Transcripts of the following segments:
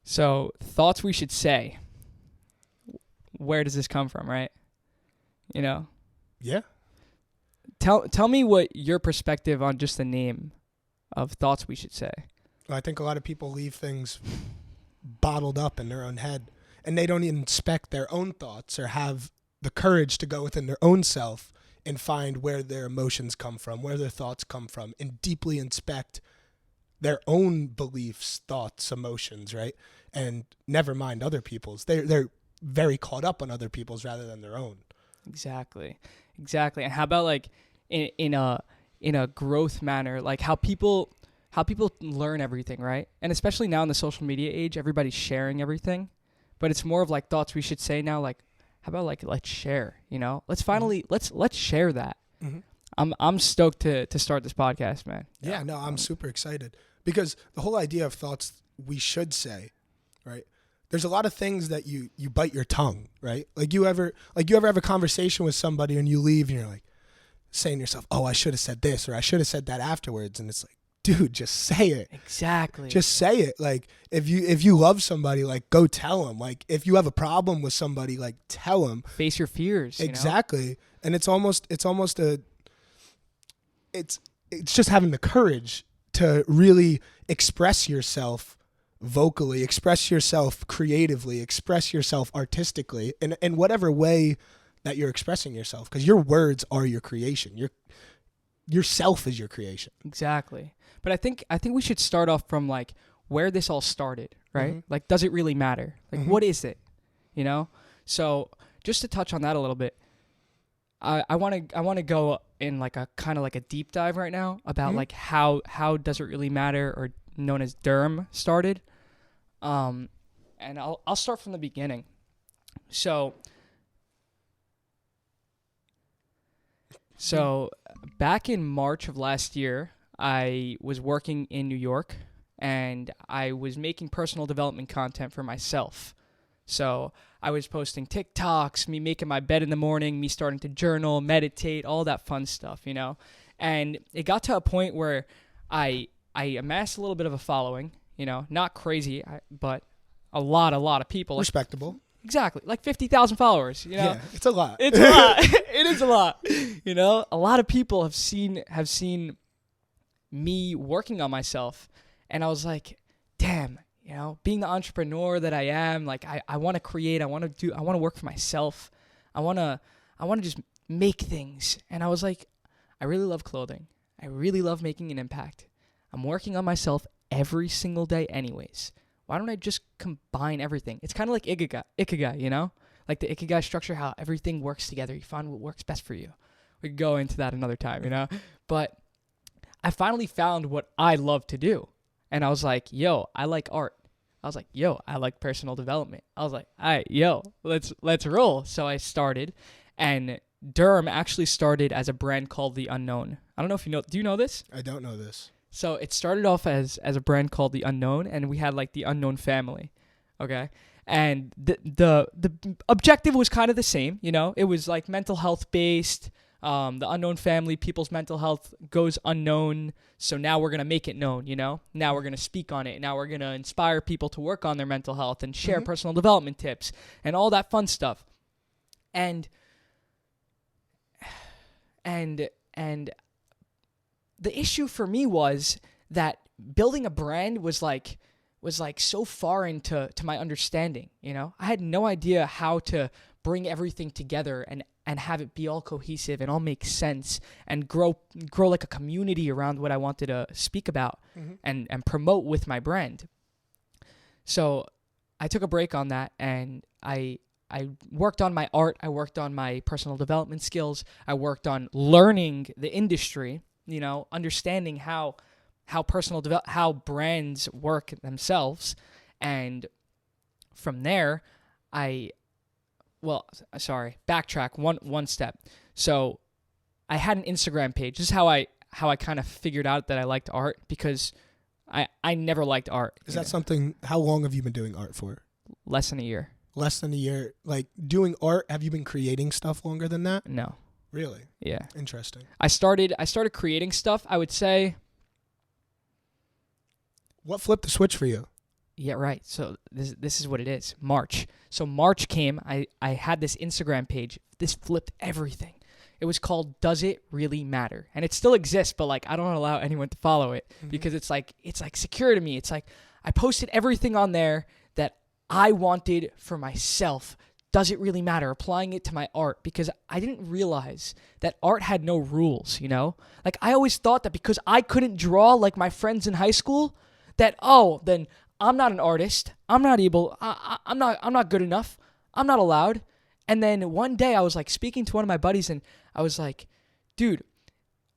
So, thoughts we should say. Where does this come from, right? You know? Yeah. Tell me what your perspective on just the name of thoughts we should say. I think a lot of people leave things bottled up in their own head, and they don't inspect their own thoughts or have the courage to go within their own self and find where their emotions come from, where their thoughts come from, and deeply inspect their own beliefs, thoughts, emotions, right? And never mind other people's. They're very caught up on other people's rather than their own. Exactly. And how about like in a growth manner, like how people learn everything, right? And especially now in the social media age, everybody's sharing everything, but it's more of like thoughts we should say now, like how about like let's share, you know? Let's finally let's share that. Mm-hmm. I'm stoked to start this podcast, man. Yeah, no, I'm super excited because the whole idea of thoughts we should say, right? There's a lot of things that you bite your tongue, right? Like you ever have a conversation with somebody and you leave and you're like saying to yourself, "Oh, I should have said this or I should have said that afterwards." And it's like, dude, just say it. Exactly. Just say it. Like if you love somebody, like go tell them. Like if you have a problem with somebody, like tell them. Face your fears. Exactly. You know? And it's just having the courage to really express yourself vocally, express yourself creatively, express yourself artistically in whatever way that you're expressing yourself, because your words are your creation. Yourself is your creation. Exactly. But I think we should start off from like where this all started, right? Mm-hmm. Like, does it really matter? Like, mm-hmm. What is it? You know? So just to touch on that a little bit, I want to go in like a kind of like a deep dive right now about mm-hmm. like how does it really matter, or known as DIRM, started. And I'll start from the beginning. So back in March of last year, I was working in New York, and I was making personal development content for myself. So I was posting TikToks, me making my bed in the morning, me starting to journal, meditate, all that fun stuff, you know. And it got to a point where I amassed a little bit of a following, you know, not crazy, but a lot of people. Respectable. Exactly. Like 50,000 followers, you know. Yeah, it's a lot. It's a lot. It is a lot. You know, a lot of people have seen me working on myself, and I was like, damn, you know, being the entrepreneur that I am, like I want to create, I want to work for myself. I want to just make things. And I was like, I really love clothing. I really love making an impact. I'm working on myself every single day anyways. Why don't I just combine everything? It's kind of like Ikigai, you know? Like the Ikigai structure, how everything works together. You find what works best for you. We could go into that another time, you know? But I finally found what I love to do. And I was like, yo, I like art. I was like, yo, I like personal development. I was like, all right, yo, let's roll. So I started, and DIRM actually started as a brand called The Unknown. I don't know if you know. Do you know this? I don't know this. So it started off as a brand called The Unknown, and we had like The Unknown Family, okay? And the objective was kind of the same, you know? It was like mental health based. The Unknown Family, people's mental health goes unknown, so now we're going to make it known, you know? Now we're going to speak on it. Now we're going to inspire people to work on their mental health and share mm-hmm. personal development tips and all that fun stuff. And the issue for me was that building a brand was like so far into my understanding, you know? I had no idea how to bring everything together and have it be all cohesive and all make sense and grow like a community around what I wanted to speak about mm-hmm. and promote with my brand. So I took a break on that, and I worked on my art. I worked on my personal development skills. I worked on learning the industry, you know, understanding how brands work themselves. And from there, backtrack one step. So I had an Instagram page. This is how I kind of figured out that I liked art, because I never liked art. Is that something, how long have you been doing art for? Less than a year. Less than a year. Like doing art, have you been creating stuff longer than that? No. Really? Yeah. Interesting. I started creating stuff, I would say. What flipped the switch for you? Yeah, right. So this is what it is. March. So March came. I had this Instagram page. This flipped everything. It was called Does It Really Matter? And it still exists, but like I don't allow anyone to follow it because it's like secure to me. It's like I posted everything on there that I wanted for myself. Does it really matter? Applying it to my art because I didn't realize that art had no rules, you know? Like I always thought that because I couldn't draw like my friends in high school, that then I'm not an artist. I'm not able. I'm not good enough. I'm not allowed. And then one day I was like speaking to one of my buddies and I was like, dude,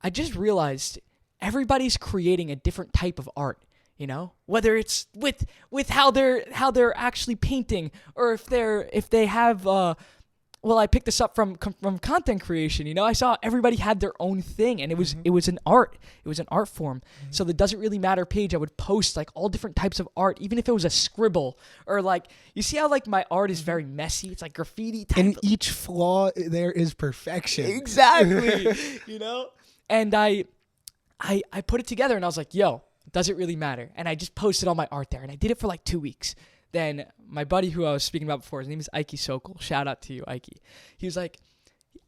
I just realized everybody's creating a different type of art, you know? Whether it's with how they're actually painting or if they have well, I picked this up from content creation, you know? I saw everybody had their own thing and it was an art. It was an art form. So the Does It Really Matter page, I would post like all different types of art, even if it was a scribble or like, you see how like my art is very messy? It's like graffiti type. In each flaw, there is perfection. Exactly. You know? And I put it together and I was like, yo, does it really matter? And I just posted all my art there and I did it for like 2 weeks. Then my buddy who I was speaking about before, his name is Ike Sokol. Shout out to you, Ike. He said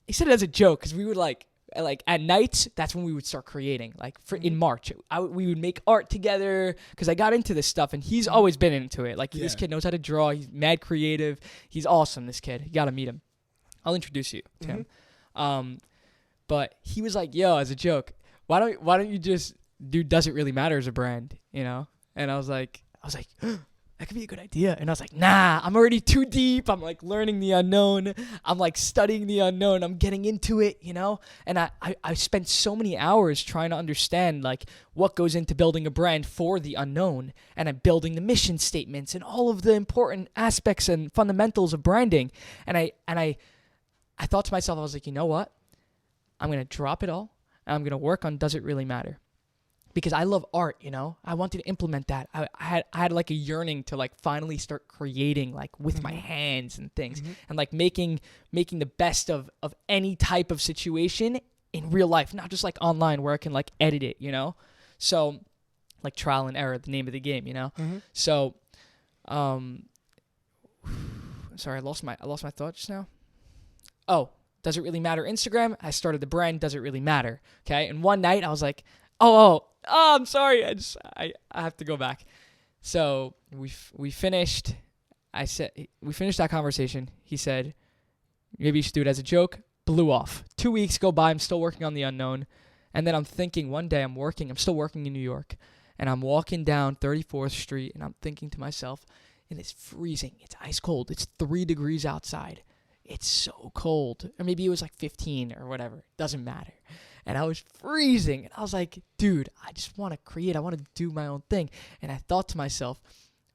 it as a joke because we would like at nights, that's when we would start creating. Like in March, we would make art together because I got into this stuff and he's always been into it. Like this kid knows how to draw. He's mad creative. He's awesome, this kid. You got to meet him. I'll introduce you to him. But he was like, yo, as a joke, why don't you just do Does It Really Matter as a brand, you know? And I was like, that could be a good idea. And I was like, nah, I'm already too deep. I'm like learning the unknown. I'm like studying the unknown. I'm getting into it, you know? And I spent so many hours trying to understand like what goes into building a brand for the unknown. And I'm building the mission statements and all of the important aspects and fundamentals of branding. And I thought to myself, I was like, you know what? I'm going to drop it all. And I'm going to work on Does It Really Matter? Because I love art, you know? I wanted to implement that. I had like a yearning to like finally start creating like with my hands and things and like making the best of any type of situation in real life, not just like online where I can like edit it, you know? So like trial and error, the name of the game, you know? So sorry, I lost my thought just now. Oh, Does It Really Matter? Instagram. I started the brand Does It Really Matter? Okay? And one night I was like, Oh, I'm sorry. I have to go back. So we finished. We finished that conversation. He said, maybe you should do it as a joke. Blew off. 2 weeks go by. I'm still working on the unknown. And then I'm thinking one day I'm still working in New York. And I'm walking down 34th Street and I'm thinking to myself, and it's freezing. It's ice cold. It's 3 degrees outside. It's so cold. Or maybe it was like 15 or whatever. Doesn't matter. And I was freezing. And I was like, dude, I just want to create. I want to do my own thing. And I thought to myself,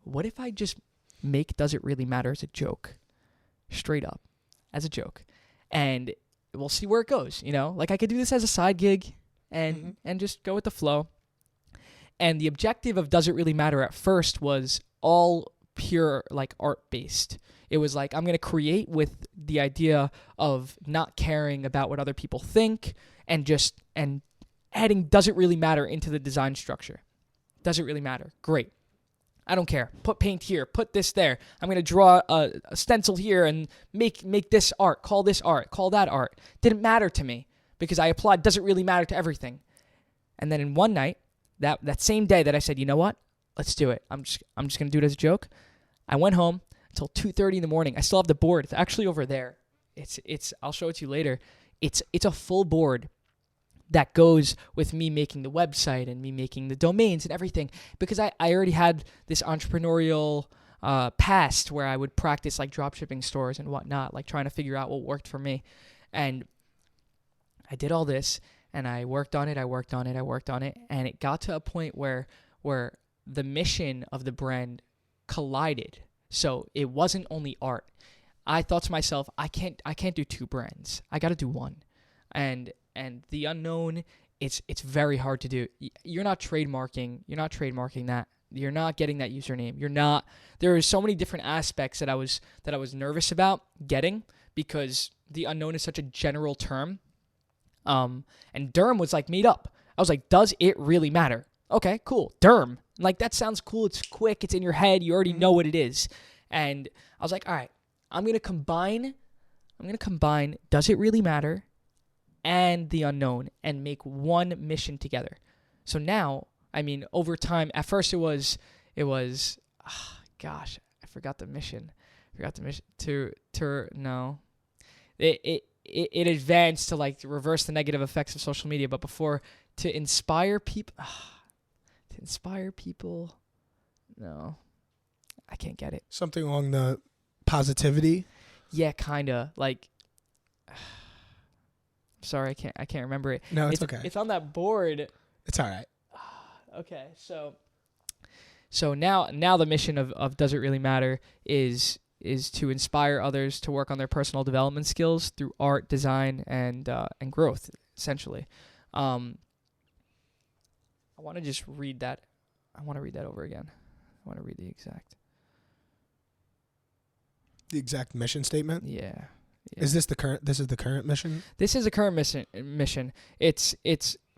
what if I just make Does It Really Matter as a joke? Straight up. As a joke. And we'll see where it goes, you know? Like I could do this as a side gig and just go with the flow. And the objective of Does It Really Matter at first was all pure like art-based. It was like I'm going to create with the idea of not caring about what other people think and adding Does It Really Matter into the design structure. Does it really matter? Great. I don't care. Put paint here. Put this there. I'm going to draw a stencil here and make this art. Call this art. Call that art. Didn't matter to me because I applied Does It Really Matter to everything. And then in one night, that same day that I said, you know what? Let's do it. I'm just going to do it as a joke. I went home until 2:30 in the morning. I still have the board. It's actually over there. It's I'll show it to you later. It's a full board that goes with me making the website and me making the domains and everything because I already had this entrepreneurial past where I would practice like dropshipping stores and whatnot, like trying to figure out what worked for me. And I did all this and I worked on it, and it got to a point where the mission of the brand collided. So it wasn't only art. I thought to myself, I can't do 2 brands. I got to do one. And the unknown, it's very hard to do. You're not trademarking that. You're not getting that username. There are so many different aspects that I was nervous about getting because the unknown is such a general term. And DIRM was like made up. I was like, does it really matter? okay, cool. DIRM. Like, that sounds cool. It's quick. It's in your head. You already know what it is. And I was like, all right, I'm going to combine does it really matter and the unknown and make one mission together. So now, I mean, over time, at first it was, gosh, I forgot the mission. It advanced to like reverse the negative effects of social media, but before, to inspire people, no, I can't get it. Something along the positivity. Yeah, kinda. Like, sorry, I can't remember it. No, it's okay. It's on that board. It's all right. Okay, so now the mission of Does It Really Matter is to inspire others to work on their personal development skills through art, design, and growth, essentially. I want to just read that. I want to read that over again. I want to read the exact mission statement. Yeah. Is this the current? This is the current mission. This is a current mission. It's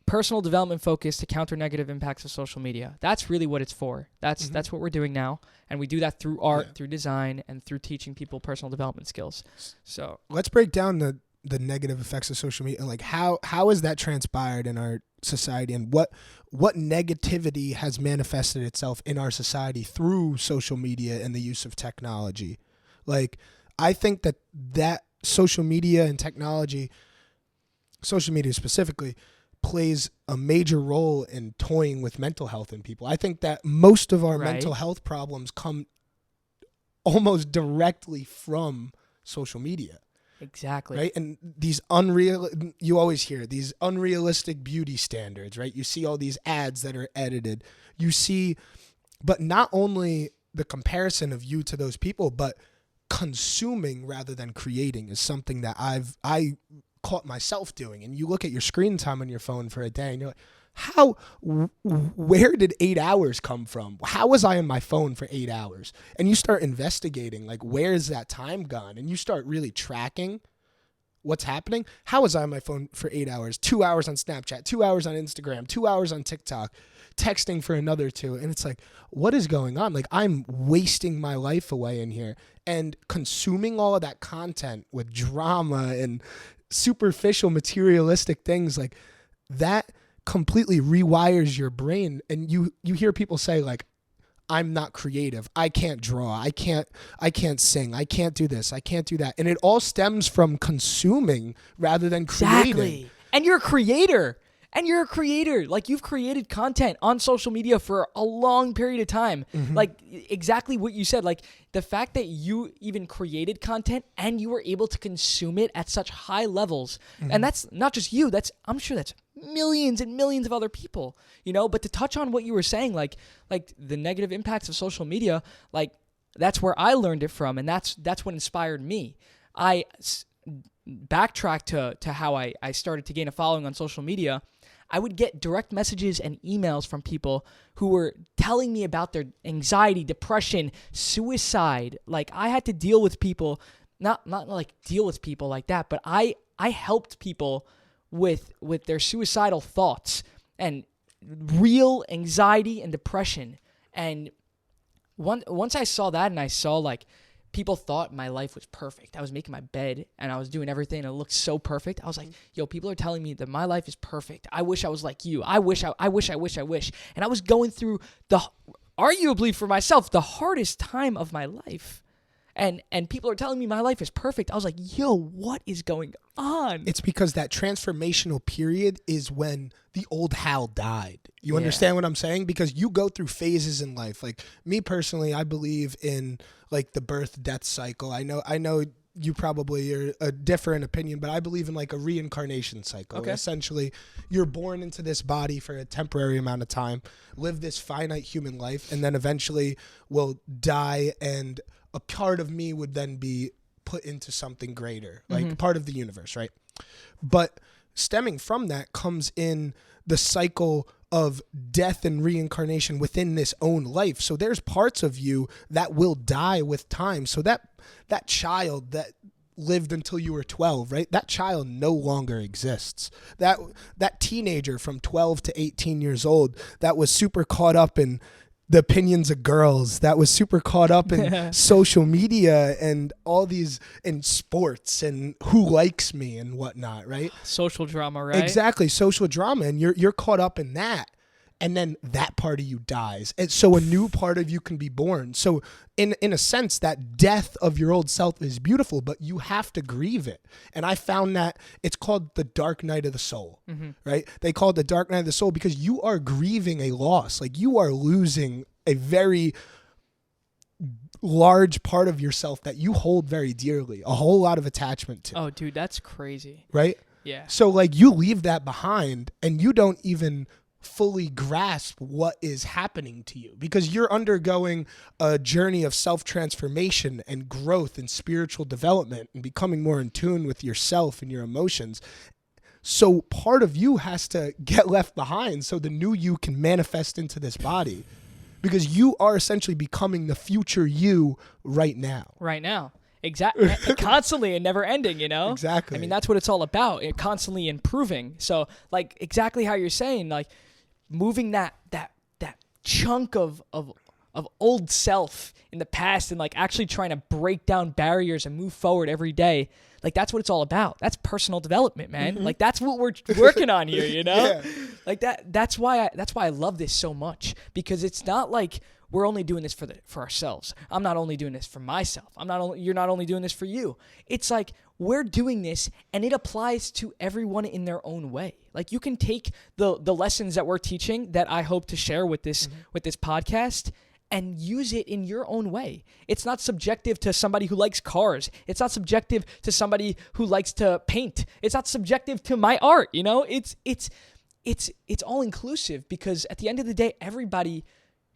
personal development focused to counter negative impacts of social media. That's really what it's for. That's what we're doing now, and we do that through art, through design, and through teaching people personal development skills. So let's break down the negative effects of social media, and like how has that transpired in our society, and what negativity has manifested itself in our society through social media and the use of technology. Like, I think that social media and technology, social media specifically, plays a major role in toying with mental health in people. I think that most of our mental health problems come almost directly from social media. Exactly. Right? And you always hear these unrealistic beauty standards, right? You see all these ads that are edited. You see, but not only the comparison of you to those people, but consuming rather than creating is something that I caught myself doing. And you look at your screen time on your phone for a day and you're like, where did 8 hours come from? How was I on my phone for 8 hours? And you start investigating, like, where's that time gone? And you start really tracking what's happening. How was I on my phone for 8 hours? 2 hours on Snapchat, 2 hours on Instagram, 2 hours on TikTok, texting for another 2. And it's like, what is going on? Like, I'm wasting my life away in here and consuming all of that content with drama and superficial materialistic things. Like, that completely rewires your brain. And you hear people say, like, I'm not creative. I can't draw. I can't sing. I can't do this. I can't do that. And it all stems from consuming rather than creating. Exactly. And you're a creator. Like, you've created content on social media for a long period of time. Mm-hmm. Like, exactly what you said. Like, the fact that you even created content and you were able to consume it at such high levels. Mm-hmm. And that's not just you. I'm sure that's millions and millions of other people, but to touch on what you were saying, like the negative impacts of social media, like, that's where I learned it from. And that's what inspired me. I backtrack to how I started to gain a following on social media. I would get direct messages and emails from people who were telling me about their anxiety, depression, suicide. Like, I had to deal with people, not like deal with people like that, but I helped people with their suicidal thoughts and real anxiety and depression. And once I saw that, and I saw, like, people thought my life was perfect. I was making my bed and I was doing everything and it looked so perfect. I was like, yo, people are telling me that my life is perfect. I wish I was like you. I wish. And I was going through arguably for myself, the hardest time of my life. And people are telling me my life is perfect. I was like, yo, what is going on? It's because that transformational period is when the old Hal died. You understand what I'm saying? Because you go through phases in life. Like, me personally, I believe in, like, the birth-death cycle. I know you probably are a different opinion, but I believe in, like, a reincarnation cycle. Okay. Essentially, you're born into this body for a temporary amount of time, live this finite human life, and then eventually will die, and a part of me would then be put into something greater, like part of the universe, right? But stemming from that comes in the cycle of death and reincarnation within this own life. So there's parts of you that will die with time. So that child, that lived until you were 12, right? That child no longer exists. That teenager from 12 to 18 years old that was super caught up in the opinions of girls, that was super caught up in social media and all these, in sports and who likes me and whatnot, right? Social drama, right? Exactly, social drama, and you're caught up in that. And then that part of you dies. And so a new part of you can be born. So in a sense, that death of your old self is beautiful, but you have to grieve it. And I found that it's called the dark night of the soul, right? They call it the dark night of the soul because you are grieving a loss. Like you are losing a very large part of yourself that you hold very dearly, a whole lot of attachment to. Oh, dude, that's crazy. Right? Yeah. So like you leave that behind and you don't even fully grasp what is happening to you because you're undergoing a journey of self-transformation and growth and spiritual development and becoming more in tune with yourself and your emotions. So part of you has to get left behind so the new you can manifest into this body because you are essentially becoming the future you right now. Right now. Exactly. Constantly and never ending, you know? Exactly. I mean, that's what it's all about. It constantly improving. So like exactly how you're saying, like moving that chunk of old self in the past and like actually trying to break down barriers and move forward every day. Like that's what it's all about. That's personal development, man. Like that's what we're working on here, you know? Yeah. Like that's why I love this so much because it's not like we're only doing this for ourselves. I'm not only doing this for myself. You're not only doing this for you. It's like we're doing this and it applies to everyone in their own way. Like you can take the lessons that we're teaching that I hope to share with this podcast and use it in your own way. It's not subjective to somebody who likes cars. It's not subjective to somebody who likes to paint. It's not subjective to my art, you know? It's all inclusive because at the end of the day, everybody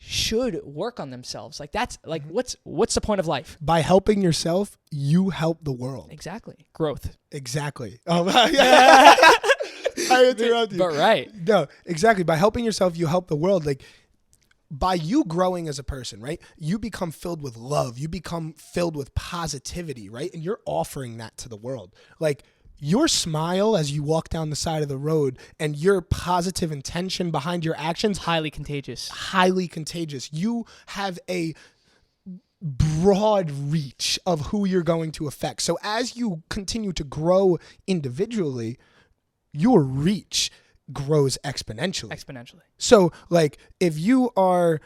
should work on themselves. Like that's like what's the point of life? By helping yourself, you help the world. Exactly. Growth. Exactly. I interrupt you. But right. No, exactly. By helping yourself, you help the world. Like by you growing as a person, right? You become filled with love. You become filled with positivity, right? And you're offering that to the world. Like your smile as you walk down the side of the road and your positive intention behind your actions, Highly contagious. highly contagious. You have a broad reach of who you're going to affect. So as you continue to grow individually, your reach grows exponentially. So like if you are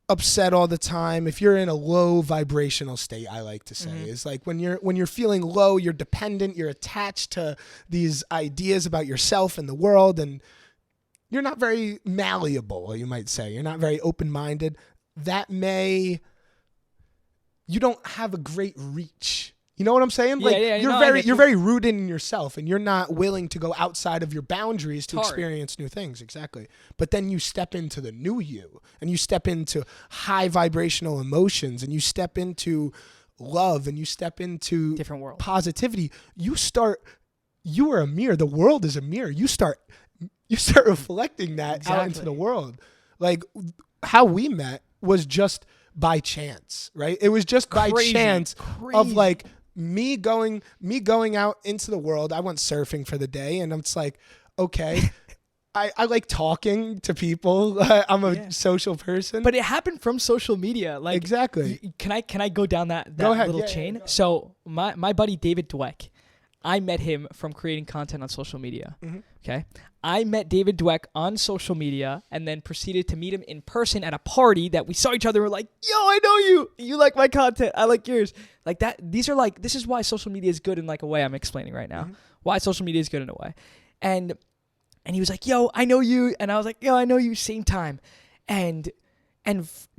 upset all the time, if you're in a low vibrational state, I like to say, is like when you're feeling low, you're dependent, you're attached to these ideas about yourself and the world, and you're not very malleable, you might say. You're not very open-minded. You don't have a great reach. You know what I'm saying? Like you're very rooted in yourself and you're not willing to go outside of your boundaries to experience new things. Exactly. But then you step into the new you and you step into high vibrational emotions and you step into love and you step into different world. Positivity. You are a mirror. The world is a mirror. You start reflecting that out into the world. Like how we met was just by chance, right? It was just by chance of like me going out into the world. I went surfing for the day and it's like, okay, I like talking to people. I'm a social person. But it happened from social media. Like exactly. Can I go down that go ahead. little chain? So my buddy David Doueck, I met him from creating content on social media. Okay. I met David Doueck on social media and then proceeded to meet him in person at a party that we saw each other and we're like, yo, I know you. You like my content. I like yours. Like that. This is why social media is good in like a way I'm explaining right now. Why social media is good in a way. And he was like, yo, I know you. And I was like, yo, I know you. Same time. And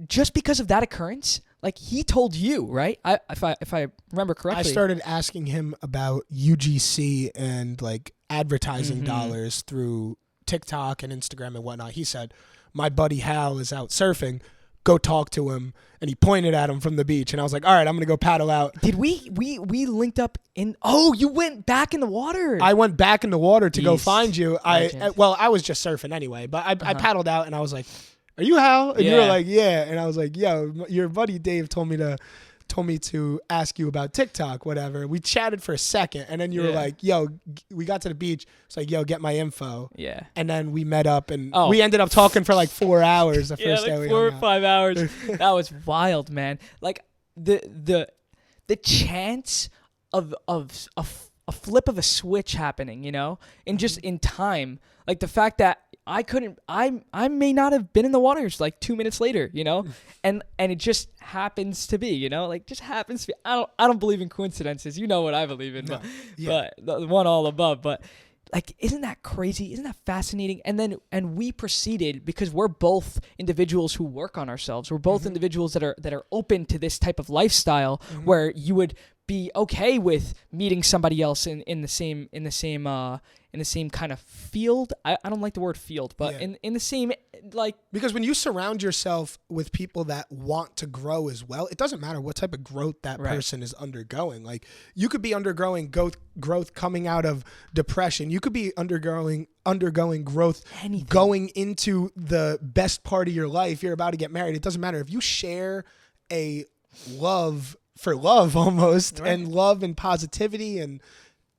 just because of that occurrence, like he told you, right? If I remember correctly. I started asking him about UGC and like advertising dollars through TikTok and Instagram and whatnot. He said, my buddy Hal is out surfing. Go talk to him. And he pointed at him from the beach. And I was like, all right, I'm going to go paddle out. Did we linked up in, you went back in the water. I went back in the water to go find you. Legend. I was just surfing anyway, but I paddled out and I was like, are you Hal? And you were like, yeah. And I was like, yo, your buddy Dave told me to told me to ask you about TikTok, whatever. We chatted for a second, and then you were like, yo, we got to the beach. It's like, yo, get my info. Yeah. And then we met up, and we ended up talking for like 4 hours the first day we 4 or hung out. 5 hours. That was wild, man. Like the chance of a flip of a switch happening, you know, and just in time, like the fact that I may not have been in the waters like 2 minutes later, you know, and it just happens to be, you know, like just happens to be. I don't believe in coincidences. You know what I believe in, but the one all above. But like, isn't that crazy? Isn't that fascinating? And we proceeded, because we're both individuals who work on ourselves. We're both individuals that are open to this type of lifestyle where you would be okay with meeting somebody else in the same kind of field. I don't like the word field, but in the same, like, because when you surround yourself with people that want to grow as well, it doesn't matter what type of growth that person is undergoing. Like, you could be undergoing growth coming out of depression. You could be undergoing growth, going into the best part of your life. You're about to get married. It doesn't matter. If you share a love for love almost, and love and positivity, and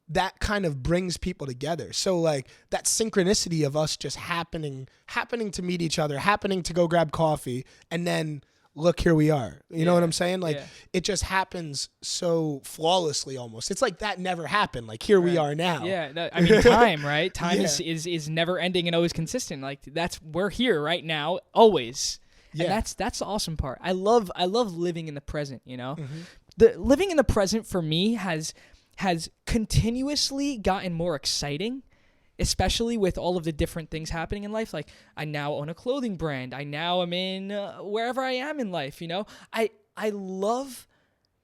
that kind of brings people together. So like that synchronicity of us just happening to meet each other, happening to go grab coffee, and then look, here we are. You know what I'm saying? Like it just happens so flawlessly almost. It's like that never happened. Like here we are now. Yeah. No, I mean, time, right? Time is never ending and always consistent. Like we're here right now, always. Yeah. And that's the awesome part. I love living in the present, you know? The living in the present for me has continuously gotten more exciting, especially with all of the different things happening in life. Like, I now own a clothing brand. I now am in wherever I am in life, you know? I love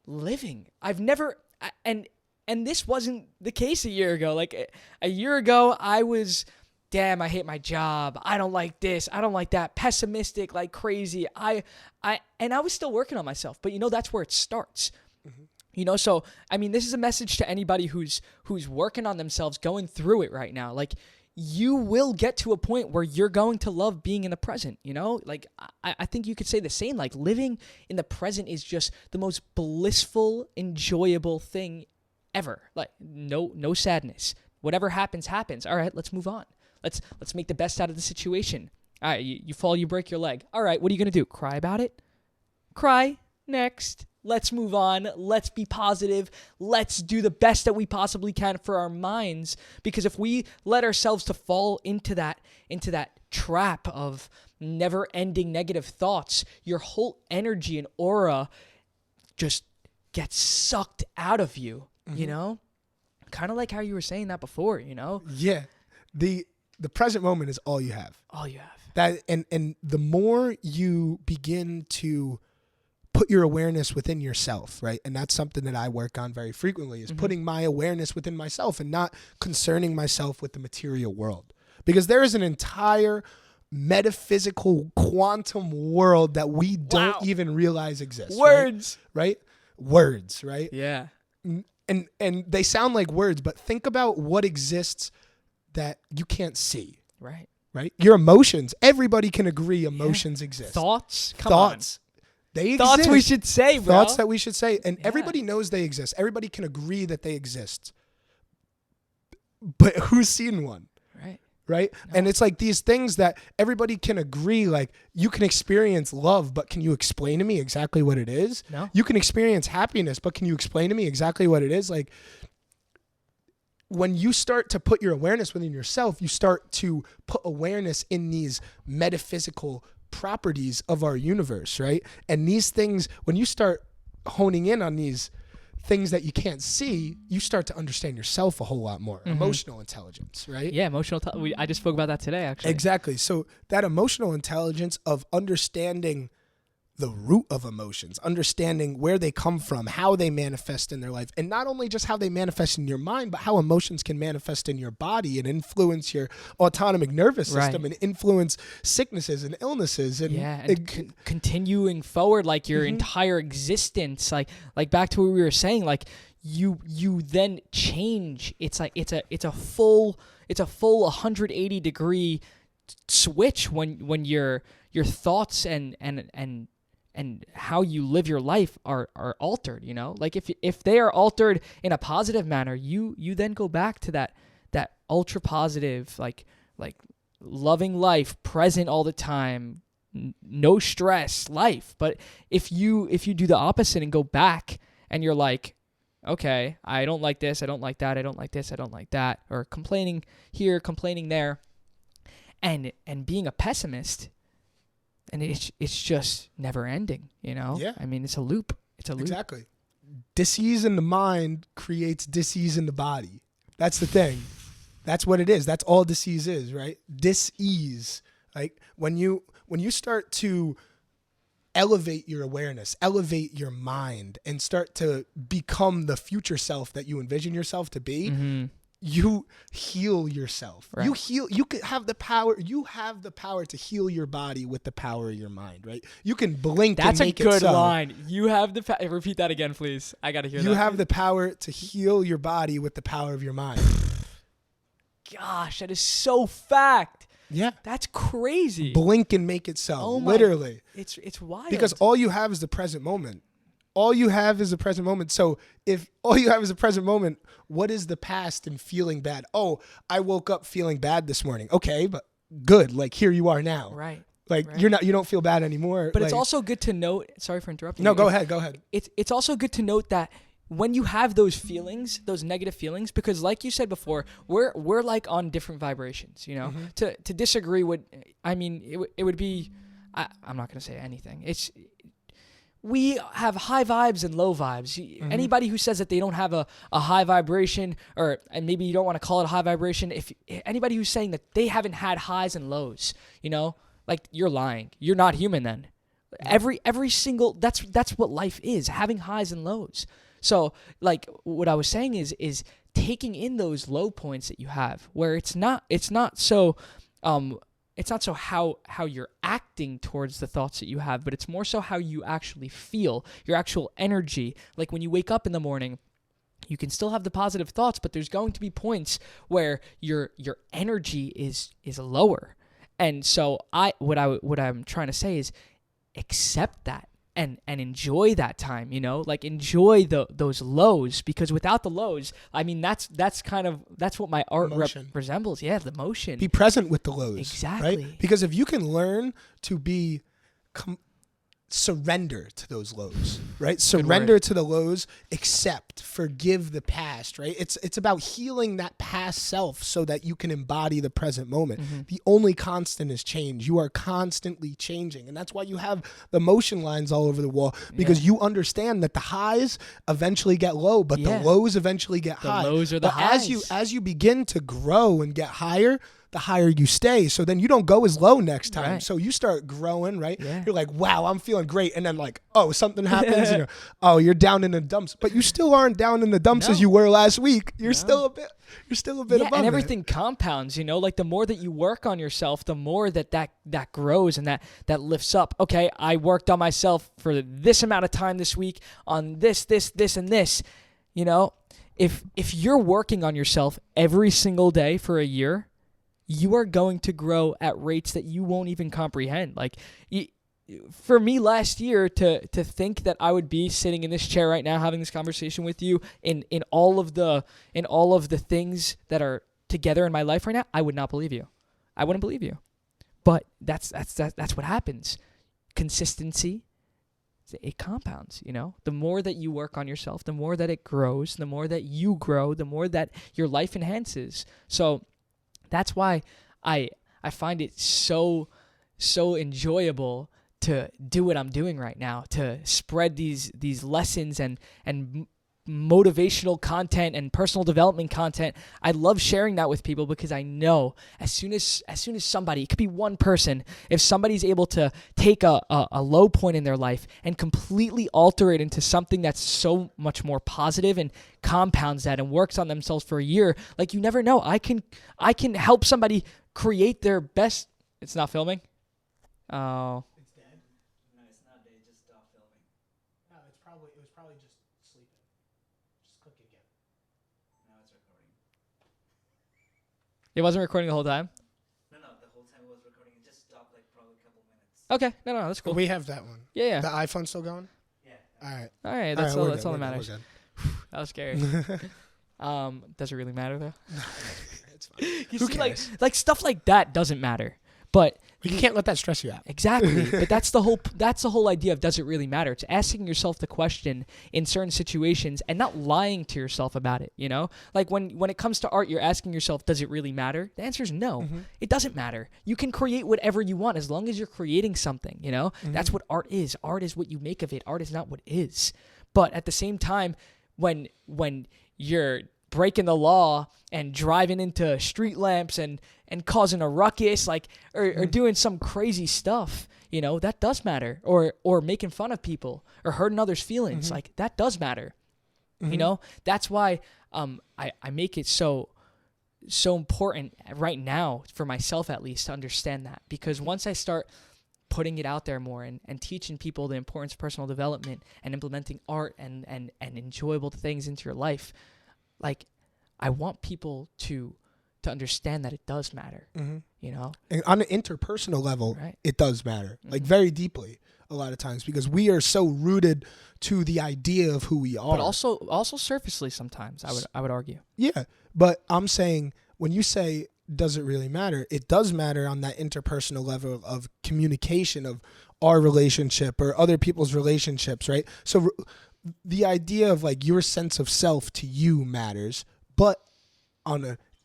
living. I've never and this wasn't the case a year ago. Like a year ago, I was, damn, I hate my job. I don't like this. I don't like that. Pessimistic, like crazy. I was still working on myself, but you know, that's where it starts. You know, so I mean, this is a message to anybody who's working on themselves, going through it right now. Like, you will get to a point where you're going to love being in the present, you know? Like, I think you could say the same. Like, living in the present is just the most blissful, enjoyable thing ever. Like, no sadness. Whatever happens, happens. All right, let's move on. Let's make the best out of the situation. All right, you fall, you break your leg. All right, what are you going to do? Cry about it? Cry. Next. Let's move on. Let's be positive. Let's do the best that we possibly can for our minds. Because if we let ourselves to fall into that trap of never-ending negative thoughts, your whole energy and aura just gets sucked out of you, you know? Kind of like how you were saying that before, you know? Yeah. The present moment is all you have. All you have. That and the more you begin to put your awareness within yourself, right? And that's something that I work on very frequently, is putting my awareness within myself and not concerning myself with the material world. Because there is an entire metaphysical quantum world that we don't even realize exists. Words. Right? Words, right? Yeah. And they sound like words, but think about what exists that you can't see. Right. Right? Your emotions. Everybody can agree emotions exist. Thoughts? Thoughts. They exist. Thoughts we should say, bro. Thoughts that we should say. And everybody knows they exist. Everybody can agree that they exist. But who's seen one? Right? No. And it's like these things that everybody can agree, like, you can experience love, but can you explain to me exactly what it is? No. You can experience happiness, but can you explain to me exactly what it is? Like, when you start to put your awareness within yourself, you start to put awareness in these metaphysical properties of our universe, right? And these things, when you start honing in on these things that you can't see, you start to understand yourself a whole lot more. Emotional intelligence, right? Yeah, I just spoke about that today, actually. Exactly. So that emotional intelligence of understanding the root of emotions, understanding where they come from, how they manifest in their life, and not only just how they manifest in your mind, but how emotions can manifest in your body and influence your autonomic nervous system and influence sicknesses and illnesses. And continuing forward, like your entire existence, like back to what we were saying, like you then change. It's like it's a full 180-degree switch when your thoughts and how you live your life are altered, you know? Like if they are altered in a positive manner, you then go back to that ultra positive, like loving life, present all the time, no stress life. But if you do the opposite and go back and you're like, okay, I don't like this, I don't like that, I don't like this, I don't like that, or complaining here, complaining there, and being a pessimist, and it's just never ending, you know? Yeah. I mean, it's a loop. It's a loop. Exactly. Dis-ease in the mind creates dis-ease in the body. That's the thing. That's what it is. That's all dis-ease is, right? Dis-ease. Like when you start to elevate your awareness, elevate your mind, and start to become the future self that you envision yourself to be, you heal yourself. Right. You could have the power. You have the power to heal your body with the power of your mind, right? You can blink and make it so. That's a good line. You have the power. Repeat that again, please. I got to hear that. You have the power to heal your body with the power of your mind. Gosh, that is so fact. Yeah. That's crazy. Blink and make it so. Literally. It's wild. Because all you have is the present moment. All you have is the present moment. So if all you have is the present moment, what is the past and feeling bad? Oh, I woke up feeling bad this morning. Okay, but good. Like here you are now. Right. Like right. you don't feel bad anymore. But like, it's also good to note, sorry for interrupting. No, go ahead. It's also good to note that when you have those feelings, those negative feelings, because like you said before, we're like on different vibrations, you know. To disagree would, I mean, it would be, I'm not going to say anything. We have high vibes and low vibes. Anybody who says that they don't have a high vibration, and maybe you don't want to call it a high vibration, if anybody who's saying that they haven't had highs and lows, you know, like you're lying. You're not human then. Every single, that's what life is, having highs and lows. So like what I was saying is taking in those low points that you have, where it's not so how you're acting towards the thoughts that you have, but it's more so how you actually feel, your actual energy. Like when you wake up in the morning, you can still have the positive thoughts, but there's going to be points where your energy is lower. And so what I'm trying to say is accept that. And enjoy that time, you know, like enjoy those lows, because without the lows, I mean, that's what my art resembles. Yeah, the motion. Be present with the lows. Exactly. Right? Because if you can learn to be surrender to those lows, right? Surrender to the lows, accept, forgive the past, right? It's about healing that past self so that you can embody the present moment. The only constant is change. You are constantly changing. And that's why you have the motion lines all over the wall, because you understand that the highs eventually get low, but the lows eventually get high. The lows are the highs. As you begin to grow and get higher, the higher you stay. So then you don't go as low next time. Right. So you start growing, right? Yeah. You're like, wow, I'm feeling great. And then like, oh, something happens. And you're down in the dumps. But you still aren't down in the dumps as you were last week. You're still a bit above and everything compounds, you know, like the more that you work on yourself, the more that grows and that lifts up. Okay, I worked on myself for this amount of time this week on this, and this. You know, if you're working on yourself every single day for a year, you are going to grow at rates that you won't even comprehend. Like, for me last year to think that I would be sitting in this chair right now having this conversation with you in all of the things that are together in my life right now, I would not believe you. I wouldn't believe you. But that's what happens. Consistency, it compounds, you know? The more that you work on yourself, the more that it grows, the more that you grow, the more that your life enhances. So that's why I find it so enjoyable to do what I'm doing right now, to spread these lessons and motivational content and personal development content. I love sharing that with people because I know as soon as somebody, it could be one person, if somebody's able to take a low point in their life and completely alter it into something that's so much more positive and compounds that and works on themselves for a year, like, you never know. I can help somebody create their best. It's not filming? Oh. It's dead? No, it's not dead. It just stopped filming. No, it was probably just sleeping. Just click again. No, it's recording. It wasn't recording the whole time? No, the whole time it was recording. It just stopped like probably a couple minutes. Okay. No, that's cool. We have that one. Yeah. The iPhone's still going? Yeah. All right. All right. That's all that matters. We're good. That was scary. Does it really matter though? It's fine. You Who see, cares? like stuff like that doesn't matter. But You can't let that stress you out. exactly. But that's the whole idea of does it really matter? It's asking yourself the question in certain situations and not lying to yourself about it, you know? Like when it comes to art, you're asking yourself, does it really matter? The answer is no. Mm-hmm. It doesn't matter. You can create whatever you want as long as you're creating something, you know? Mm-hmm. That's what art is. Art is what you make of it. Art is not what is. But at the same time, when you're breaking the law and driving into street lamps and causing a ruckus, like or doing some crazy stuff, you know, that does matter. Or making fun of people or hurting others' feelings, like that does matter. You know, that's why I make it so important right now for myself at least to understand that, because once I start putting it out there more and teaching people the importance of personal development and implementing art and enjoyable things into your life, like I want people to understand that it does matter, you know? And on an interpersonal level, Right. it does matter, like very deeply a lot of times, because we are so rooted to the idea of who we are. But also surfacely sometimes, I would argue. Yeah, but I'm saying when you say does it really matter, it does matter on that interpersonal level of communication of our relationship or other people's relationships, right? So the idea of like your sense of self to you matters, but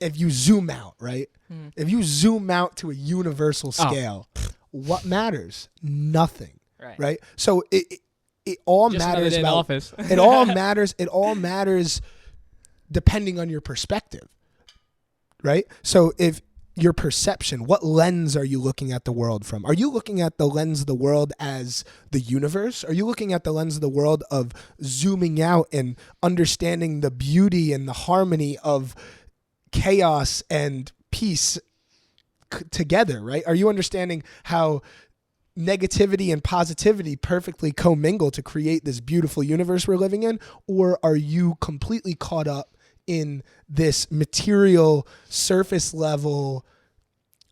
if you zoom out, right? If you zoom out to a universal scale, what matters? Nothing, right? So it all Just matters another day in about office. it all matters. It all matters depending on your perspective, right? So if your perception, what lens are you looking at the world from? Are you looking at the lens of the world as the universe? Are you looking at the lens of the world of zooming out and understanding the beauty and the harmony of chaos and peace together, right? Are you understanding how negativity and positivity perfectly commingle to create this beautiful universe we're living in? Or are you completely caught up in this material, surface level,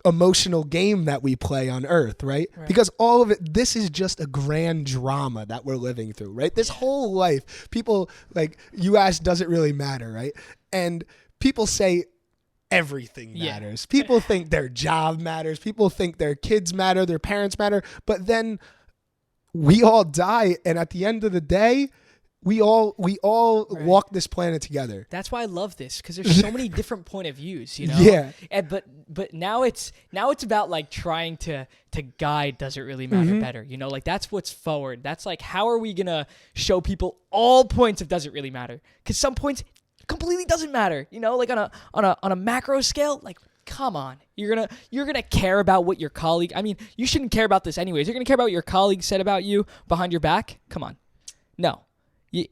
emotional game that we play on Earth, right? Because all of it, this is just a grand drama that we're living through, right? This whole life, people, like, you ask, does it really matter, right? And people say everything matters. People think their job matters. People think their kids matter, their parents matter. But then we all die, and at the end of the day, we all walk this planet together. That's why I love this, because there's so many different point of views, you know. Yeah. And but now it's about like trying to guide. Does it really matter better? You know, like that's what's forward. That's like, how are we gonna show people all points of does it really matter? Because some points completely doesn't matter. You know, like on a macro scale, like, come on, you're gonna care about what your colleague. I mean, you shouldn't care about this anyways. You're gonna care about what your colleague said about you behind your back. Come on, no.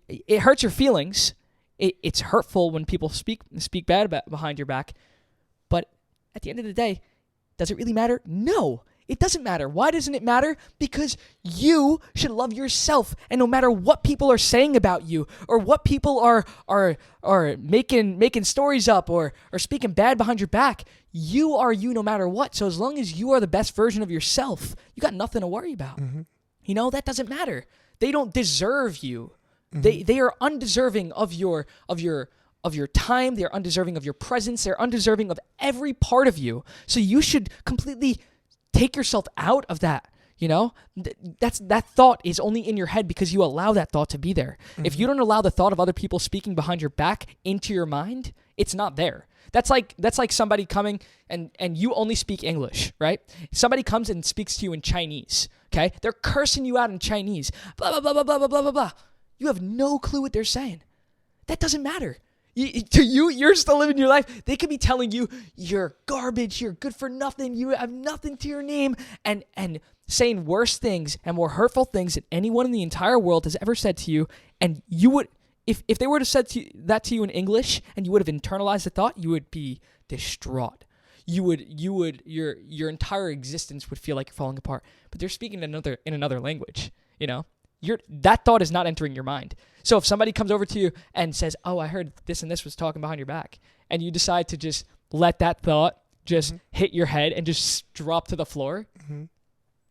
It hurts your feelings. It's hurtful when people speak bad about behind your back. But at the end of the day, does it really matter? No, it doesn't matter. Why doesn't it matter? Because you should love yourself, and no matter what people are saying about you, or what people are making stories up, or speaking bad behind your back, you are you no matter what. So as long as you are the best version of yourself, you got nothing to worry about. You know, that doesn't matter. They don't deserve you. They are undeserving of your time. They're undeserving of your presence. They're undeserving of every part of you. So you should completely take yourself out of that. You know, that thought is only in your head because you allow that thought to be there. If you don't allow the thought of other people speaking behind your back into your mind, it's not there. That's like somebody coming and you only speak English, right? Somebody comes and speaks to you in Chinese, okay? They're cursing you out in Chinese, blah, blah, blah, blah, blah, blah, blah, blah. You have no clue what they're saying. That doesn't matter. To you, you're still living your life. They could be telling you you're garbage, you're good for nothing, you have nothing to your name, and saying worse things and more hurtful things than anyone in the entire world has ever said to you. And you would, if they were to say that to you in English and you would have internalized the thought, you would be distraught. Your entire existence would feel like you're falling apart. But they're speaking in another language, you know? That thought is not entering your mind. So if somebody comes over to you and says, oh, I heard this and this was talking behind your back, and you decide to just let that thought just hit your head and just drop to the floor,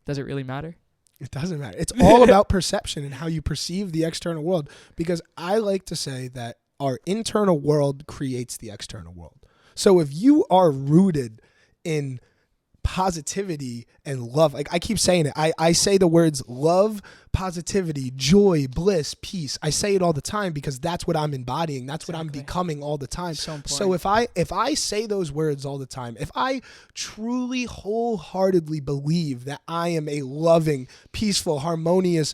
Does it really matter? It doesn't matter. It's all about perception and how you perceive the external world, because I like to say that our internal world creates the external world. So if you are rooted in positivity and love, like I keep saying it, I say the words love, positivity, joy, bliss, peace. I say it all the time because that's what I'm embodying. That's what I'm becoming all the time. So important. So if I say those words all the time, if I truly wholeheartedly believe that I am a loving, peaceful, harmonious,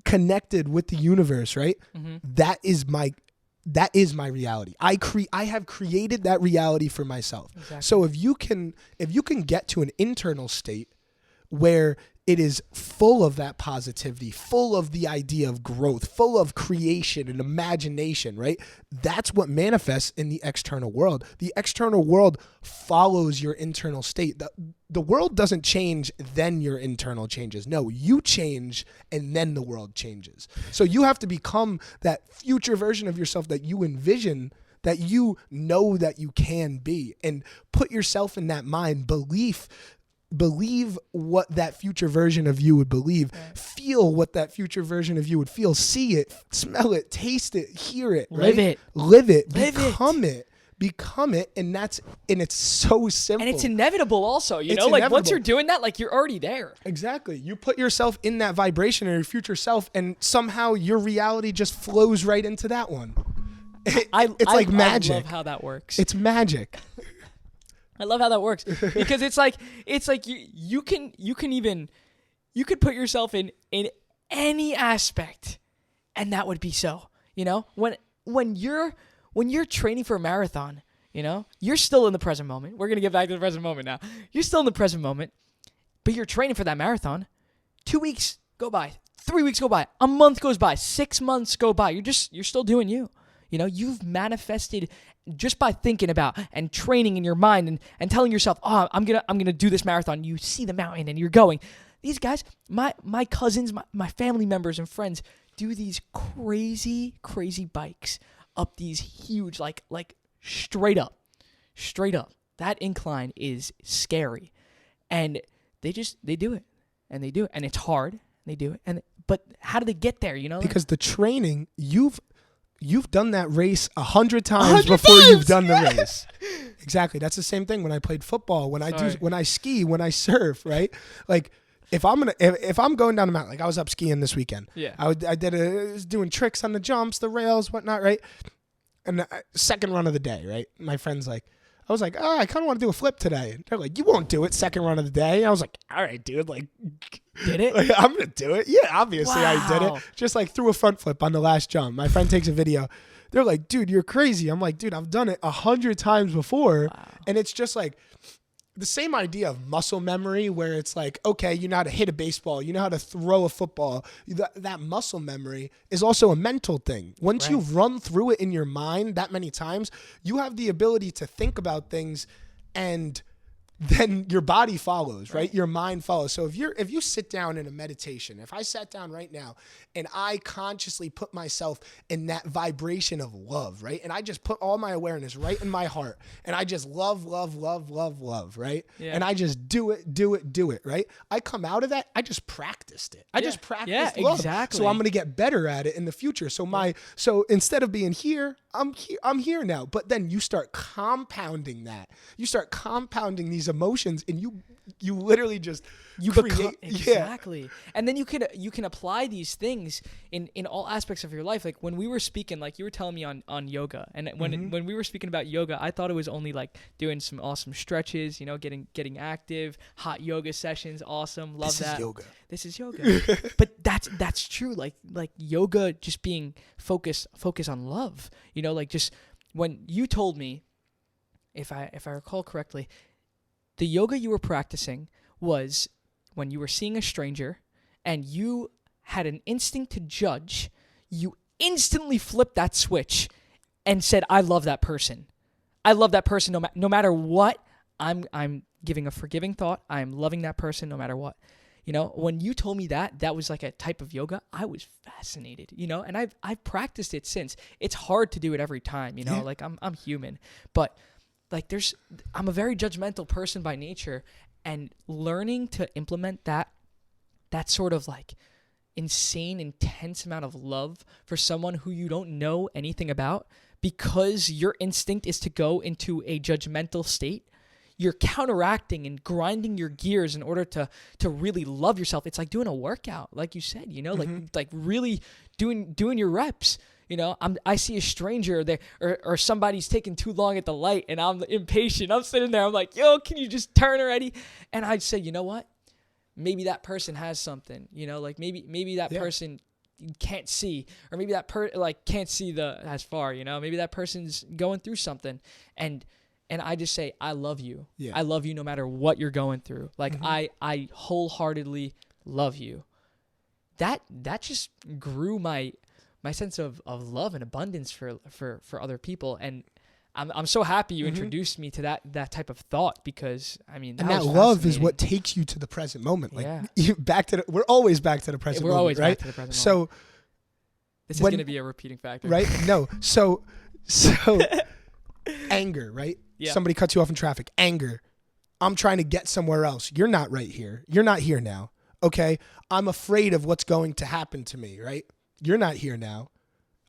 connected with the universe, right? Mm-hmm. That is my reality. I have created that reality for myself. Exactly. So if you can get to an internal state where it is full of that positivity, full of the idea of growth, full of creation and imagination, right? That's what manifests in the external world. The external world follows your internal state. The world doesn't change, then your internal changes. No, you change and then the world changes. So you have to become that future version of yourself that you envision, that you know that you can be, and put yourself in that mind. Believe what that future version of you would believe. Right. Feel what that future version of you would feel. See it, smell it, taste it, hear it, right? Live it. Become it, and it's so simple. And it's inevitable also, you It's know? Like inevitable. once you're doing that, like you're already there. Exactly. You put yourself in that vibration of your future self, and somehow your reality just flows right into that one. It's like magic. I love how that works. It's magic. I love how that works because it's like you could put yourself in any aspect, and that would be so. You know, when you're training for a marathon, you know, you're still in the present moment. We're gonna get back to the present moment now. You're still in the present moment, but you're training for that marathon. 2 weeks go by, 3 weeks go by, a month goes by, 6 months go by. You're still doing you. You know, you've manifested just by thinking about and training in your mind and telling yourself, oh, I'm gonna do this marathon. You see the mountain and you're going. These guys, my cousins, my family members and friends do these crazy bikes up these huge, like straight up. That incline is scary, and they do it, and it's hard. And they do it, but how do they get there? You know, because the training You've done that race 100 times before you've done the race. Exactly. That's the same thing when I played football, when I ski, when I surf, right? Like if I'm going down the mountain, like I was up skiing this weekend. Yeah. I was doing tricks on the jumps, the rails, whatnot, right? And the second run of the day, right? My friend's like, I was like, oh, I kind of want to do a flip today. They're like, you won't do it second run of the day. I was like, all right, dude, like, did it? Like, I'm going to do it. Yeah, obviously I did Wow. it. Just like threw a front flip on the last jump. My friend takes a video. They're like, dude, you're crazy. I'm like, dude, I've done it 100 times before. Wow. And it's just like the same idea of muscle memory, where it's like, okay, you know how to hit a baseball, you know how to throw a football. That muscle memory is also a mental thing. Once Right. you've run through it in your mind that many times, you have the ability to think about things, and then your body follows, right? Your mind follows. So if you sit down in a meditation, if I sat down right now and I consciously put myself in that vibration of love, right? And I just put all my awareness right in my heart, and I just love, right? Yeah. And I just do it, right? I come out of that, I just practiced it. I just practiced love. Exactly. So I'm going to get better at it in the future. So instead of being here, I'm here now. But then you start compounding that. You start compounding these emotions, and you literally just create. Exactly. And then you can apply these things in all aspects of your life. Like when we were speaking, like you were telling me on yoga, and when we were speaking about yoga, I thought it was only like doing some awesome stretches, you know, getting active, hot yoga sessions, awesome. Love that. This is yoga. But that's true. Like yoga just being focus on love. You know, like just when you told me, if I recall correctly, the yoga you were practicing was when you were seeing a stranger and you had an instinct to judge, you instantly flipped that switch and said, I love that person. I love that person no matter what. I'm giving a forgiving thought. I'm loving that person no matter what. You know, when you told me that was like a type of yoga, I was fascinated, you know, and I've practiced it since. It's hard to do it every time, you know, Yeah. like I'm human, but like I'm a very judgmental person by nature, and learning to implement that that sort of like insane, intense amount of love for someone who you don't know anything about, because your instinct is to go into a judgmental state, you're counteracting and grinding your gears in order to really love yourself. It's like doing a workout, like you said, you know, like really doing your reps. You know, I see a stranger there, or somebody's taking too long at the light, and I'm impatient. I'm sitting there, I'm like, yo, can you just turn already? And I'd say, you know what? Maybe that person has something, you know, like maybe that person can't see, or maybe that can't see as far, you know, maybe that person's going through something, and I just say, I love you. Yeah. I love you no matter what you're going through. Like I wholeheartedly love you. That just grew my sense of love and abundance for other people. And I'm so happy you introduced me to that type of thought, because I mean, that love is what takes you to the present moment. Like we're always back to the present moment. We're always back to the present moment. So this is going to be a repeating factor. Right? No. So anger, right? Yeah. Somebody cuts you off in traffic. Anger. I'm trying to get somewhere else. You're not right here. You're not here now. Okay? I'm afraid of what's going to happen to me, right? You're not here now.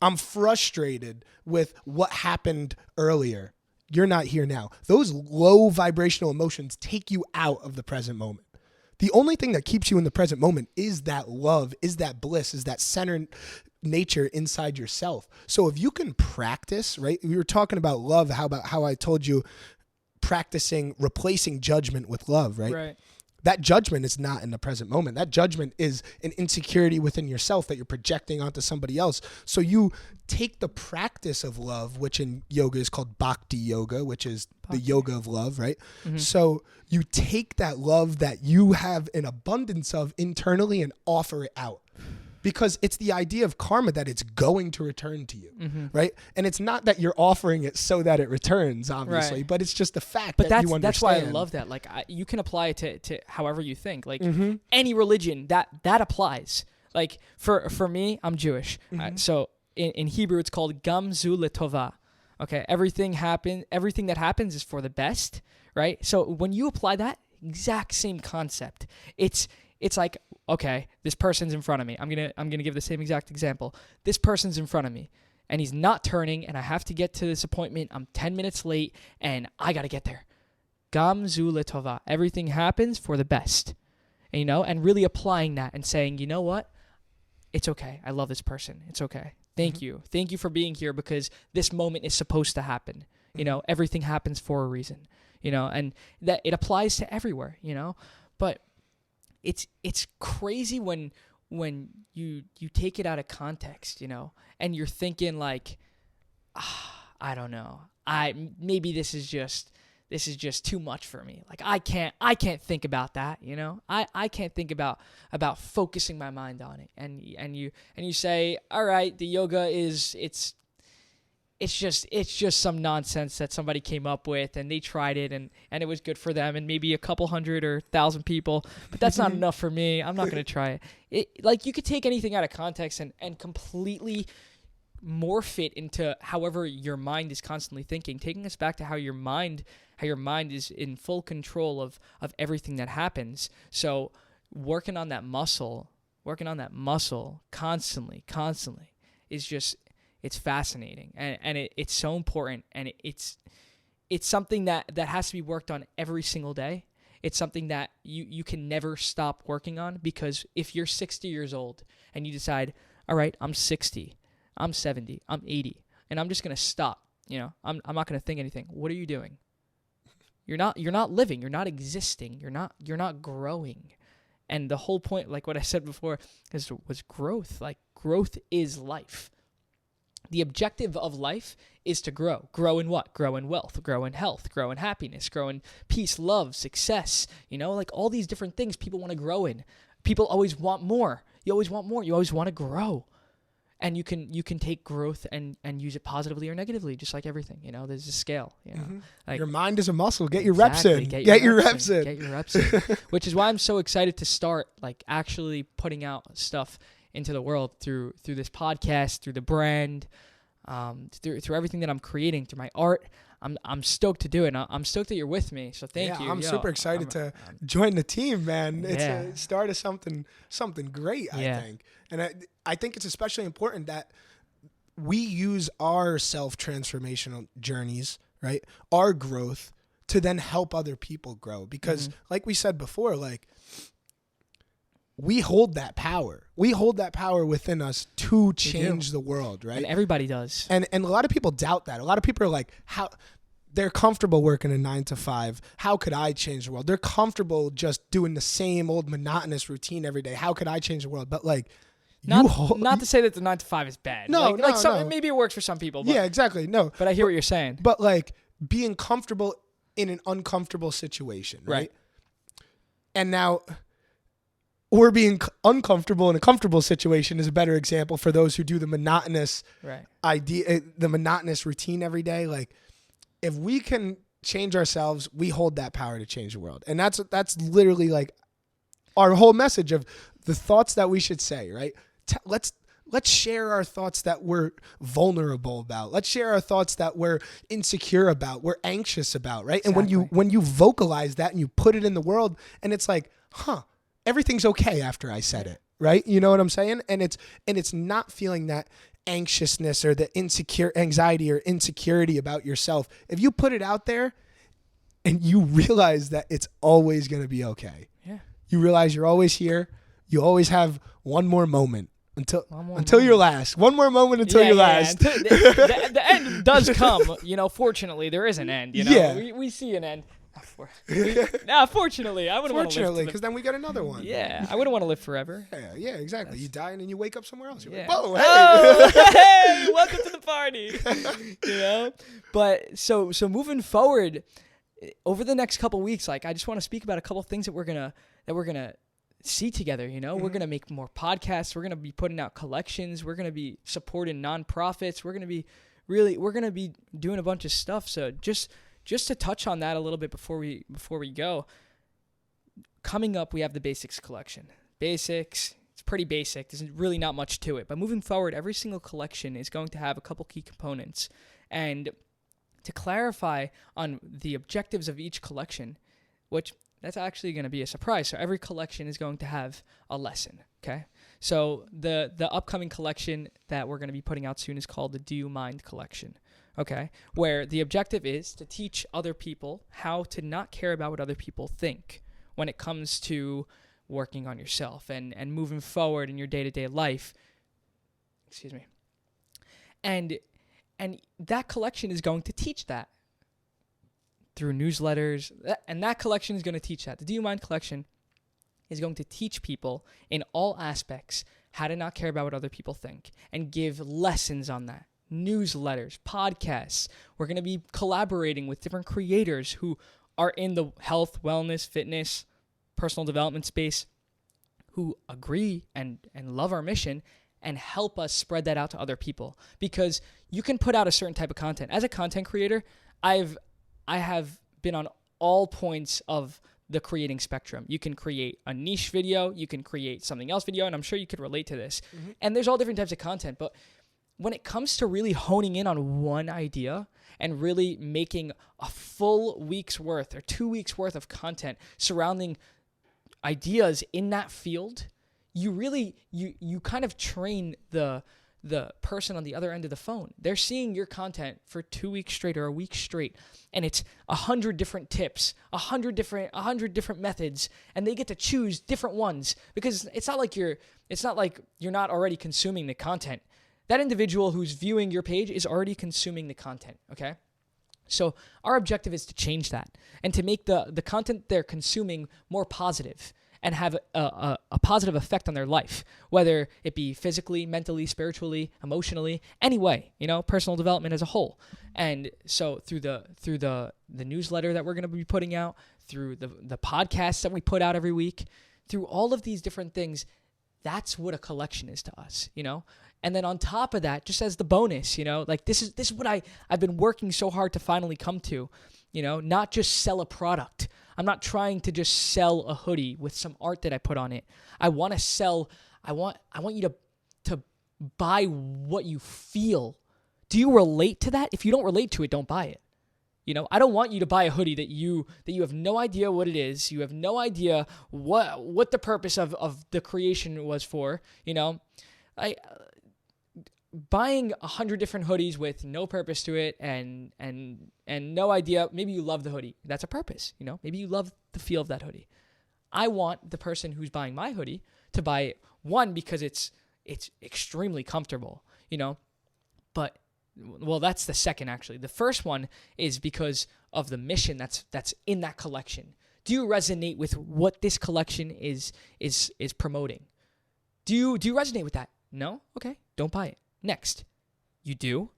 I'm frustrated with what happened earlier. You're not here now. Those low vibrational emotions take you out of the present moment. The only thing that keeps you in the present moment is that love, is that bliss, is that centered nature inside yourself. So if you can practice, right? We were talking about love, how I told you practicing replacing judgment with love, right? Right. That judgment is not in the present moment. That judgment is an insecurity within yourself that you're projecting onto somebody else. So you take the practice of love, which in yoga is called bhakti yoga, which is the yoga of love, right? Mm-hmm. So you take that love that you have an abundance of internally and offer it out. Because it's the idea of karma that it's going to return to you, right? And it's not that you're offering it so that it returns, obviously, but it's just the fact that you understand. That's why I love that. Like, you can apply it to however you think. Like, any religion, that applies. Like, for me, I'm Jewish. So in Hebrew, it's called Gam Zu L'Tova. Okay, everything that happens is for the best, right? So when you apply that exact same concept, it's like, okay, this person's in front of me. I'm gonna give the same exact example. This person's in front of me, and he's not turning, and I have to get to this appointment. I'm 10 minutes late, and I gotta get there. Gam Zu L'Tova. Everything happens for the best, and, you know, and really applying that and saying, you know what? It's okay. I love this person. It's okay. Thank you. Thank you for being here, because this moment is supposed to happen. You know, everything happens for a reason. You know, and that it applies to everywhere. You know, but it's crazy when you take it out of context, you know, and you're thinking like, I don't know, maybe this is just too much for me. Like, I can't think about that, you know. I can't think about focusing my mind on it. And you say, all right, the yoga it's just some nonsense that somebody came up with, and they tried it, and it was good for them and maybe a couple hundred or 1,000 people, but that's not enough for me. I'm not going to try it. Like, you could take anything out of context and completely morph it into however your mind is constantly thinking, taking us back to how your mind is in full control of everything that happens. So working on that muscle constantly is just, it's fascinating, and it's so important, and it's something that has to be worked on every single day. It's something that you can never stop working on, because if you're 60 years old and you decide, all right, I'm 60, I'm 70, I'm 80, and I'm just going to stop, you know, I'm not going to think anything. What are you doing? You're not living, you're not existing, you're not growing. And the whole point, like what I said before, was growth. Like, growth is life. The objective of life is to grow. Grow in what? Grow in wealth, grow in health, grow in happiness, grow in peace, love, success. You know, like all these different things people want to grow in. People always want more. You always want more. You always want to grow. And you can take growth and use it positively or negatively, just like everything. You know, there's a scale. You know, like, your mind is a muscle. Get your reps in. Get your reps in. Which is why I'm so excited to start, like, actually putting out stuff into the world through this podcast, through the brand, through everything that I'm creating, through my art. I'm stoked to do it. And I'm stoked that you're with me. So thank you. I'm Yo, super excited to join the team, man. It's Yeah. a start of something great, I think. And I think it's especially important that we use our self-transformational journeys, right? Our growth to then help other people grow. Because like we said before, like, we hold that power. We hold that power within us to change the world, right? And everybody does. And a lot of people doubt that. A lot of people are like, how they're comfortable working a 9 to 5. How could I change the world? They're comfortable just doing the same old monotonous routine every day. How could I change the world? But like, not to say that the 9 to 5 is bad. No, no. Maybe it works for some people. But, yeah, exactly. No, but I hear what you're saying. But like being comfortable in an uncomfortable situation, right? And now, or being uncomfortable in a comfortable situation is a better example for those who do the monotonous the monotonous routine every day. Like, if we can change ourselves, we hold that power to change the world. And that's literally like our whole message of the thoughts that we should say, right? Let's share our thoughts that we're vulnerable about. Let's share our thoughts that we're insecure about, we're anxious about, right? Exactly. And when you vocalize that and you put it in the world, and it's like, everything's okay after I said it, right? You know what I'm saying? And it's not feeling that anxiousness or the anxiety or insecurity about yourself. If you put it out there and you realize that it's always going to be okay. Yeah. You realize you're always here. You always have one more moment until your last. One more moment until your last. The end does come. Fortunately, there is an end. We see an end. Fortunately, I wouldn't want to live. Fortunately, because then we got another one. Yeah, I wouldn't want to live forever. Yeah, exactly. You die and then you wake up somewhere else. You're like, whoa, hey. Hey, welcome to the party. But so moving forward, over the next couple weeks, like, I just want to speak about a couple things that we're gonna see together. We're gonna make more podcasts. We're gonna be putting out collections. We're gonna be supporting nonprofits. We're gonna be doing a bunch of stuff. So just to touch on that a little bit before we go, coming up, we have the Basics collection. Basics, it's pretty basic. There's really not much to it. But moving forward, every single collection is going to have a couple key components. And to clarify on the objectives of each collection, which that's actually going to be a surprise. So every collection is going to have a lesson, okay? So the upcoming collection that we're going to be putting out soon is called the Do You Mind collection. Okay, where the objective is to teach other people how to not care about what other people think when it comes to working on yourself and moving forward in your day-to-day life. Excuse me. And that collection is going to teach that through newsletters, and that collection is going to teach that. The Do You Mind collection is going to teach people in all aspects how to not care about what other people think and give lessons on that. Newsletters, podcasts. We're going to be collaborating with different creators who are in the health, wellness, fitness, personal development space, who agree and love our mission and help us spread that out to other people. Because you can put out a certain type of content. As a content creator, I have been on all points of the creating spectrum. You can create a niche video, you can create something else video, and I'm sure you could relate to this. Mm-hmm. And there's all different types of content, but when it comes to really honing in on one idea and really making a full week's worth or 2 weeks worth of content surrounding ideas in that field, you really, you kind of train the person on the other end of the phone. They're seeing your content for 2 weeks straight or a week straight, and it's 100 different tips, 100 different methods, and they get to choose different ones because it's not like you're not already consuming the content. That individual who's viewing your page is already consuming the content, okay? So our objective is to change that and to make the content they're consuming more positive and have a positive effect on their life, whether it be physically, mentally, spiritually, emotionally, any way, personal development as a whole. And so through the newsletter that we're going to be putting out, through the podcasts that we put out every week, through all of these different things, that's what a collection is to us, And then on top of that, just as the bonus, like this is what I've been working so hard to finally come to, not just sell a product. I'm not trying to just sell a hoodie with some art that I put on it. I want you to buy what you feel. Do you relate to that? If you don't relate to it, don't buy it. You know, I don't want you to buy a hoodie that you have no idea what it is. You have no idea what the purpose of the creation was for. You know, buying 100 different hoodies with no purpose to it and no idea. Maybe you love the hoodie. That's a purpose. You know, maybe you love the feel of that hoodie. I want the person who's buying my hoodie to buy it, one, because it's extremely comfortable. You know, but. Well, that's the second, actually. The first one is because of the mission that's in that collection. Do you resonate with what this collection is promoting? Do you resonate with that? No? Okay, don't buy it. Next. You do?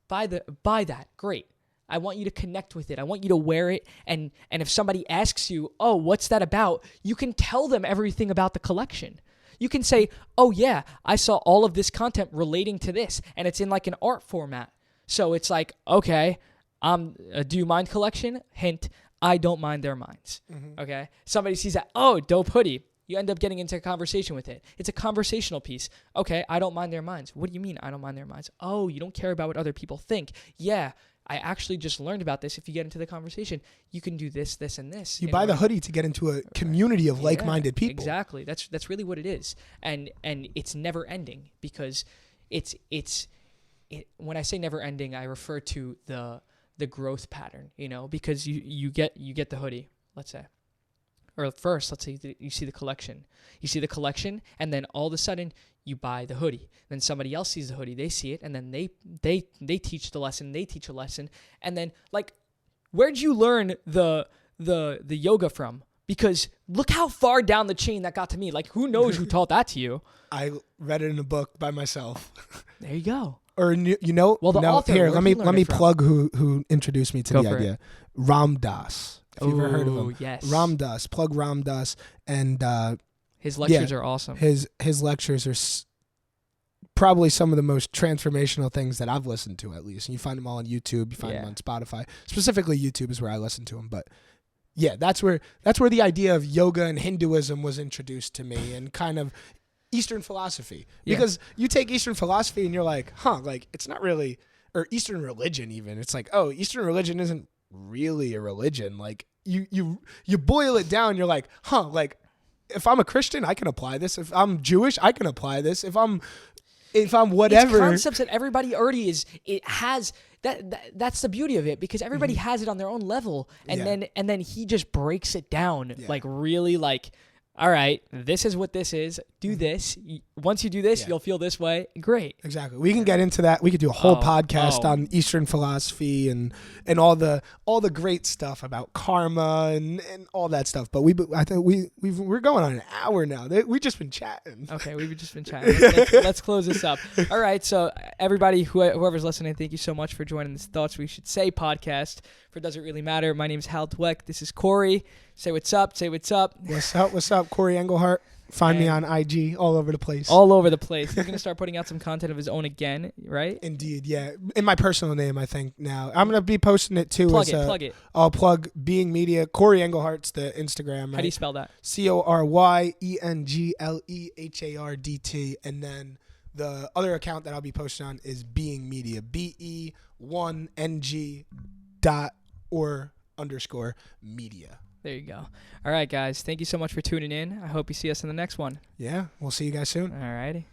Buy that. Great. I want you to connect with it. I want you to wear it, and if somebody asks you, "Oh, what's that about?" you can tell them everything about the collection. You can say, oh, yeah, I saw all of this content relating to this, and it's in like an art format. So it's like, okay, do you mind collection? Hint, I don't mind their minds. Mm-hmm. Okay? Somebody sees that, oh, dope hoodie. You end up getting into a conversation with it. It's a conversational piece. Okay, I don't mind their minds. What do you mean I don't mind their minds? Oh, you don't care about what other people think. Yeah, I actually just learned about this. If you get into the conversation, you can do this, this, and this. You buy the hoodie to get into a community of like-minded people. Exactly. That's really what it is. And it's never ending, because when I say never ending, I refer to the growth pattern, you know, because you get the hoodie, let's say. Or first, let's say you see the collection. You see the collection, and then all of a sudden you buy the hoodie. Then somebody else sees the hoodie, they see it, and then they teach the lesson, they teach a lesson. And then, like, where'd you learn the yoga from? Because look how far down the chain that got to me. Like, who knows who taught that to you? I read it in a book by myself. There you go. Or you know, well, the author, here, let me plug who introduced me to the idea. It. Ram Dass. If you've ever heard of him. Yes. Ram Dass. Plug Ram Dass. And his lectures are awesome. His lectures are probably some of the most transformational things that I've listened to, at least. And you find them all on YouTube. You find them on Spotify. Specifically, YouTube is where I listen to them. But yeah, that's where the idea of yoga and Hinduism was introduced to me, and kind of Eastern philosophy. Because you take Eastern philosophy and you're like, like, it's not really, or Eastern religion even. It's like, oh, Eastern religion isn't really a religion. Like, you boil it down, you're like, like, if I'm a Christian, I can apply this. If I'm Jewish, I can apply this. If I'm whatever. It's concepts that everybody already has. That's the beauty of it, because everybody has it on their own level, and then he just breaks it down, like, really, like, all right, this is what this is. Do this. Once you do this, you'll feel this way. Great. Exactly. We can get into that. We could do a whole podcast on Eastern philosophy and all the great stuff about karma and all that stuff. But I think we're going on an hour now. We've just been chatting. Okay, we've just been chatting. Let's close this up. All right, so everybody, whoever's listening, thank you so much for joining this Thoughts We Should Say podcast for Does It Really Matter. My name is Hal Doueck. This is Cory. Say what's up. Say what's up. What's up, Cory Englehardt. Find me on IG, all over the place. All over the place. He's going to start putting out some content of his own again, right? Indeed, yeah. In my personal name, I think, now. I'm going to be posting it, too. Plug it. I'll plug Being Media. Cory Engelhardt's the Instagram, right? How do you spell that? CoryEnglehardt. And then the other account that I'll be posting on is Being Media. BE1NG.or_media. There you go. All right, guys. Thank you so much for tuning in. I hope you see us in the next one. Yeah. We'll see you guys soon. All righty.